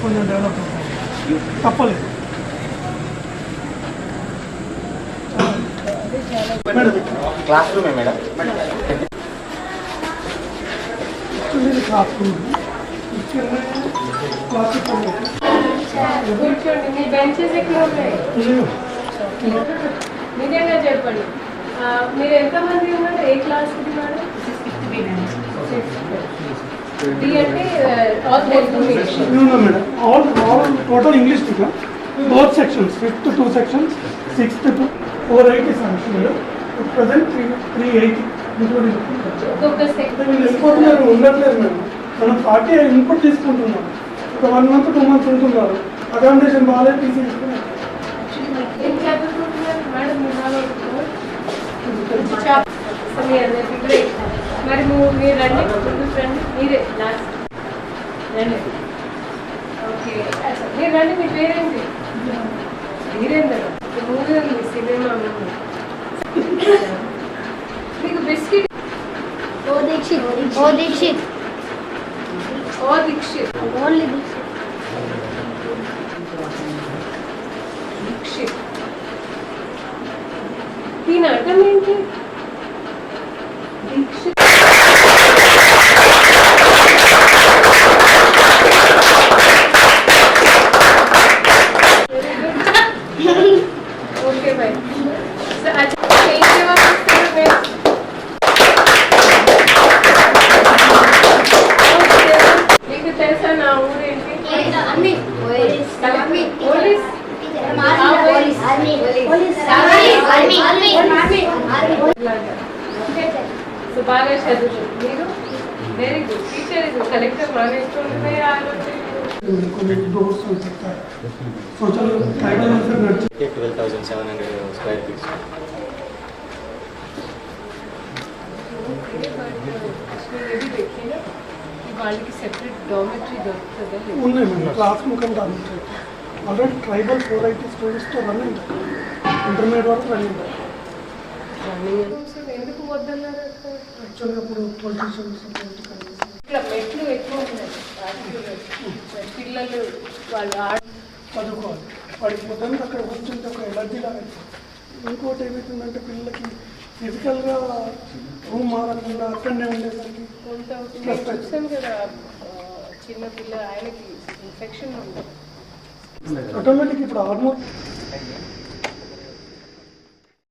కొంచెం డెవలప్ అవుతాయి, తప్పలేదు. క్లాస్ రూమే మేడం, క్లాస్ రూమ్ కూర్చోండి. మీ బెంచెస్ ఎక్కడ ఉన్నాయి నిజంగా చెప్పండి. మీరు ఎంతమంది ఉన్నారు? ఏ క్లాస్ మేడం? డి అంటే madam all total English teacher both sections, 5th to 2 sections, 6th to 480 sections madam. Present 380 including వెళ్ళిపోతున్నారు, ఉండట్లేదు మేడం. మనం 40 ఇన్పుట్ తీసుకుంటున్నాం. ఒక 1 month 2 months ఉంటున్నారు. అకామిడేషన్ బాగాలేదు, టీసీ తీసుకున్నారు. మరి మీరు రండి, రండి మీరే లాస్ట్ రండి. ఓకే మీరు రండి. మీ పేరేంటి? వీరేందర్. మూవీ ఉంది, సినిమా మీకు బిస్కెట్. ఓ దీక్షిత్ ఓన్లీ దీక్షిత్. దీని అర్థం ఏంటి? Dikshit okay bye. ఏం జవాబు ఇస్తారు? మీకు తెలుసా నా ఊరేంటి? సో బాగా చదువు మీరు. Very good teacher. ఇది కలెక్టర్ మానేస్తుంటే కొన్ని డోర్స్ చెప్తారు. Social tribal 12,700 square feets. వాళ్ళకి సెపరేట్ డార్మెటరీ దొరుకుతుందా? ఉన్నాయి మేడం, క్లాస్ ముఖం డార్మెటరీ. ఆల్రెడీ ట్రైబల్ 480 స్టూడెంట్స్తో రన్నింగ్, ఇంటర్మీడియట్ వరకు రన్నింగ్. ఎందుకు వద్దన్నారు? యాక్చువల్గా ఇప్పుడు పొలిటీషియన్స్ ఇట్లా మెట్లు ఎక్కువ ఉన్నాయి. పిల్లలు వాళ్ళు చదువుకోవాలి. వాడికి మొత్తానికి అక్కడ కూర్చుంటే ఒక ఎలర్జీ లాగా. ఇంకోటి ఏమవుతుందంటే పిల్లలకి ఫిజికల్గా రూమ్ మారకుండా అక్కడనే ఉండేసరికి చూసాం కదా, చిన్న పిల్ల ఆయనకి ఇన్ఫెక్షన్ ఉంది. ఆటోమేటిక్ ఇప్పుడు ఆల్మోస్ట్